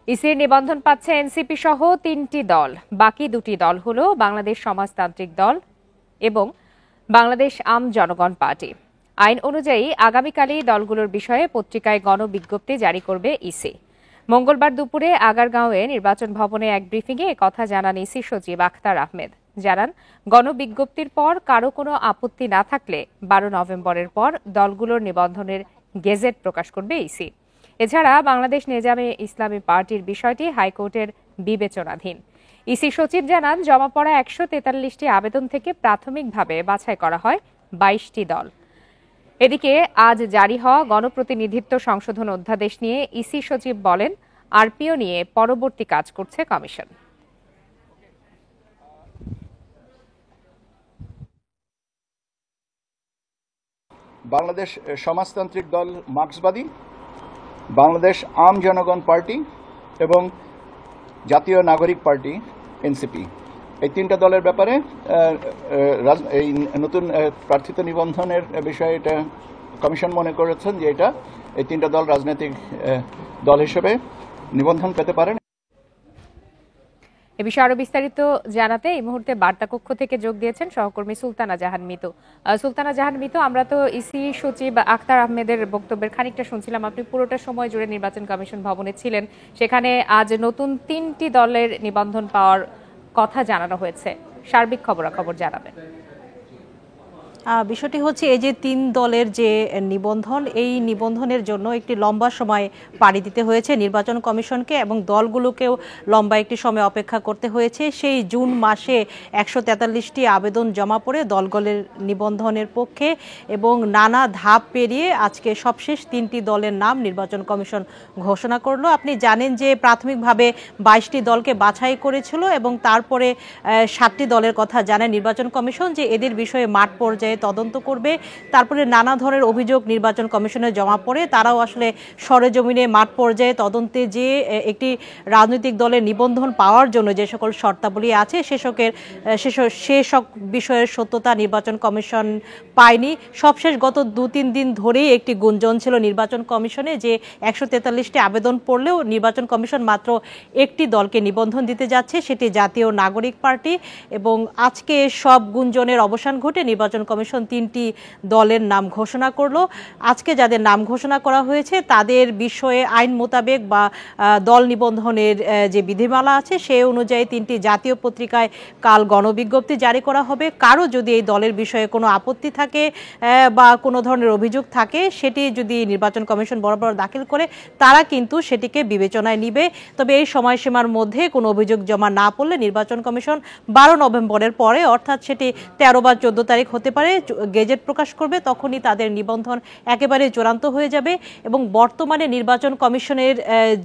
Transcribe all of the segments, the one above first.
ইসির নিবন্ধন পাচ্ছে এনসিপি সহ ৩টি দল। বাকি দুটি দল হলো বাংলাদেশ সমাজতান্ত্রিক দল এবং বাংলাদেশ আম জনগণ পার্টি। আইন অনুযায়ী আগামীকালই দলগুলোর বিষয়ে পত্রিকায় গণবিজ্ঞপ্তি জারি করবে ইসি। মঙ্গলবার দুপুরে আগারগাঁওয়ে নির্বাচন ভবনে এক ব্রিফিংয়ে একথা জানান ইসি সচিব আখতার আহমেদ। জানান, গণবিজ্ঞপ্তির পর কারো কোনো আপত্তি না থাকলে ১২ নভেম্বরের পর দলগুলোর নিবন্ধনের গেজেট প্রকাশ করবে ইসি। এছাড়া বাংলাদেশ নেজামে ইসলামী পার্টির বিষয়টি হাইকোর্টের বিবেচনাধীন। ইসি সচিব জানান, জমা পড়া ১৪৩টি আবেদন থেকে প্রাথমিকভাবে বাছাই করা হয় ২২টি দল। এদিকে আজ জারি হওয়া গণপ্রতিনিধিত্ব সংশোধন অধ্যাদেশ নিয়ে ইসি সচিব বলেন, আরপিও নিয়ে পরবর্তী কাজ করছে কমিশন। বাংলাদেশ সমাজতান্ত্রিক দল মার্ক্সবাদী, বাংলাদেশ আম জনগণ পার্টি এবং জাতীয় নাগরিক পার্টি এনসিপি, এই তিনটা দলের ব্যাপারে এই নতুন প্রার্থিত নিবন্ধনের বিষয়ে এটা কমিশন মনে করেছেন যে এই তিনটা দল রাজনৈতিক দল হিসেবে নিবন্ধন পেতে পারেন। এ বিষয়ে আরো বিস্তারিত জানাতে এই মুহূর্তে বার্তা কক্ষ থেকে যোগ দিয়েছেন সহকর্মী সুলতানা জাহান মিতু। সুলতানা জাহান মিতু, আমরা তো ইসি সচিব আখতার আহমেদের বক্তব্যের খানিকটা শুনছিলাম। আপনি পুরোটা সময় জুড়ে নির্বাচন কমিশন ভবনে ছিলেন। সেখানে আজ নতুন 3টি দলের নিবন্ধন পাওয়ার কথা জানানো হয়েছে। সার্বিক খবরাখবর জানাবেন। বিষয়টি হচ্ছে, এই যে 3 দলের যে নিবন্ধন, এই নিবন্ধনের জন্য একটি লম্বা সময় পাড়ি দিতে হয়েছে নির্বাচন কমিশনকে এবং দলগুলোকেও লম্বা একটি সময় অপেক্ষা করতে হয়েছে। সেই জুন মাসে ১৪৩টি আবেদন জমা পড়ে দলগুলোর নিবন্ধনের পক্ষে এবং নানা ধাপ পেরিয়ে আজকে সবশেষ 3টি দলের নাম নির্বাচন কমিশন ঘোষণা করলো। আপনি জানেন যে প্রাথমিকভাবে 22টি দলকে বাছাই করেছিল এবং তারপরে 7টি দলের কথা জানায় নির্বাচন কমিশন যে এদের বিষয়ে মাঠ পর্যায়ে তদন্ত করবে। তারপরে নানা ধরনের অভিযোগ নির্বাচন কমিশনে জমা পড়ে। তারাও আসলে সরেজমিনে মাঠ পর্যায়ে তদন্তে যে একটি রাজনৈতিক দলের নিবন্ধন পাওয়ার জন্য যে সকল শর্তাবলী আছে সেসব বিষয়ের সত্যতা নির্বাচন কমিশন পায়নি। সবশেষ গত 2-3 দিন ধরেই একটি গুঞ্জন ছিল নির্বাচন কমিশনে যে ১৪৩টি আবেদন পড়লেও নির্বাচন কমিশন মাত্র একটি দলকে নিবন্ধন দিতে যাচ্ছে, সেটি জাতীয় নাগরিক পার্টি। এবং আজকে সব গুঞ্জনের অবসান ঘটে নির্বাচন কমিশন 3টি দলের নাম ঘোষণা করলো। আজকে যাদের নাম ঘোষণা করা হয়েছে তাদের বিষয়ে আইন মোতাবেক বা দল নিবন্ধনের যে বিধিমালা আছে সে অনুযায়ী 3টি জাতীয় পত্রিকায় কাল গণবিজ্ঞপ্তি জারি করা হবে। কারো যদি এই দলের বিষয়ে কোনো আপত্তি থাকে বা কোনো ধরনের অভিযোগ থাকে, সেটি যদি নির্বাচন কমিশন বরাবর দাখিল করে তারা কিন্তু সেটিকে বিবেচনায় নিবে। তবে এই সময়সীমার মধ্যে কোনো অভিযোগ জমা না পড়লে নির্বাচন কমিশন 12 নভেম্বরের পরে, অর্থাৎ সেটি 13 বা 14 তারিখ হতে পারে, গেজেট প্রকাশ করবে। তখনই তাদের নিবন্ধন একেবারে চূড়ান্ত হয়ে যাবে এবং বর্তমানে নির্বাচন কমিশনের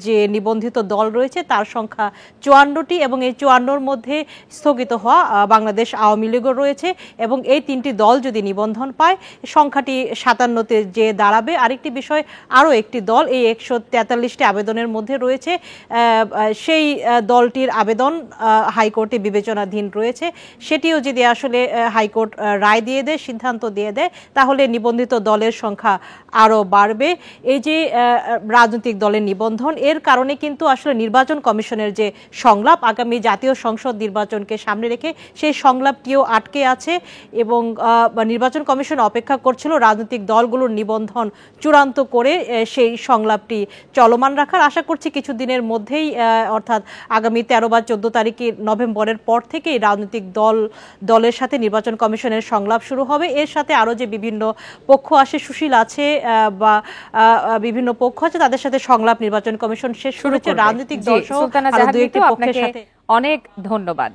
যে নিবন্ধিত দল রয়েছে তার সংখ্যা 54টি এবং এই 54-র মধ্যে স্থগিত হওয়া বাংলাদেশ আওয়ামী লীগও রয়েছে এবং এই 3টি দল যদি নিবন্ধন পায় সংখ্যাটি 57-তে যে দাঁড়াবে। আরেকটি বিষয়, আরও একটি দল এই 143টি আবেদনের মধ্যে রয়েছে, সেই দলটির আবেদন হাইকোর্টে বিবেচনাধীন রয়েছে। সেটিও যদি আসলে হাইকোর্ট রায় দিয়ে দেয়, সিদ্ধান্ত দিয়ে দেয়, তাহলে নিবন্ধিত দলের সংখ্যা আরও বাড়বে। এই যে রাজনৈতিক দলের নিবন্ধন, এর কারণে কিন্তু আসলে নির্বাচন কমিশনের যে সংলাপ আগামী জাতীয় সংসদ নির্বাচনকে সামনে রেখে সেই সংলাপটিও আটকে আছে এবং নির্বাচন কমিশন অপেক্ষা করছিল রাজনৈতিক দলগুলোর নিবন্ধন চূড়ান্ত করে সেই সংলাপটি চলমান রাখার। আশা করছি কিছুদিনের মধ্যেই, অর্থাৎ আগামী 13 বা 14 তারিখে নভেম্বরের পর থেকেই রাজনৈতিক দলের সাথে নির্বাচন কমিশনের সংলাপ শুরু হবে। এর সাথে আরো যে বিভিন্ন পক্ষ আসে, সুশীল আছে বা বিভিন্ন পক্ষ আছে, তাদের সাথে সংলাপ নির্বাচন কমিশন শেষ করেছে। রাজনৈতিক দল সহ আরো 2-1টি পক্ষের সাথে। অনেক ধন্যবাদ।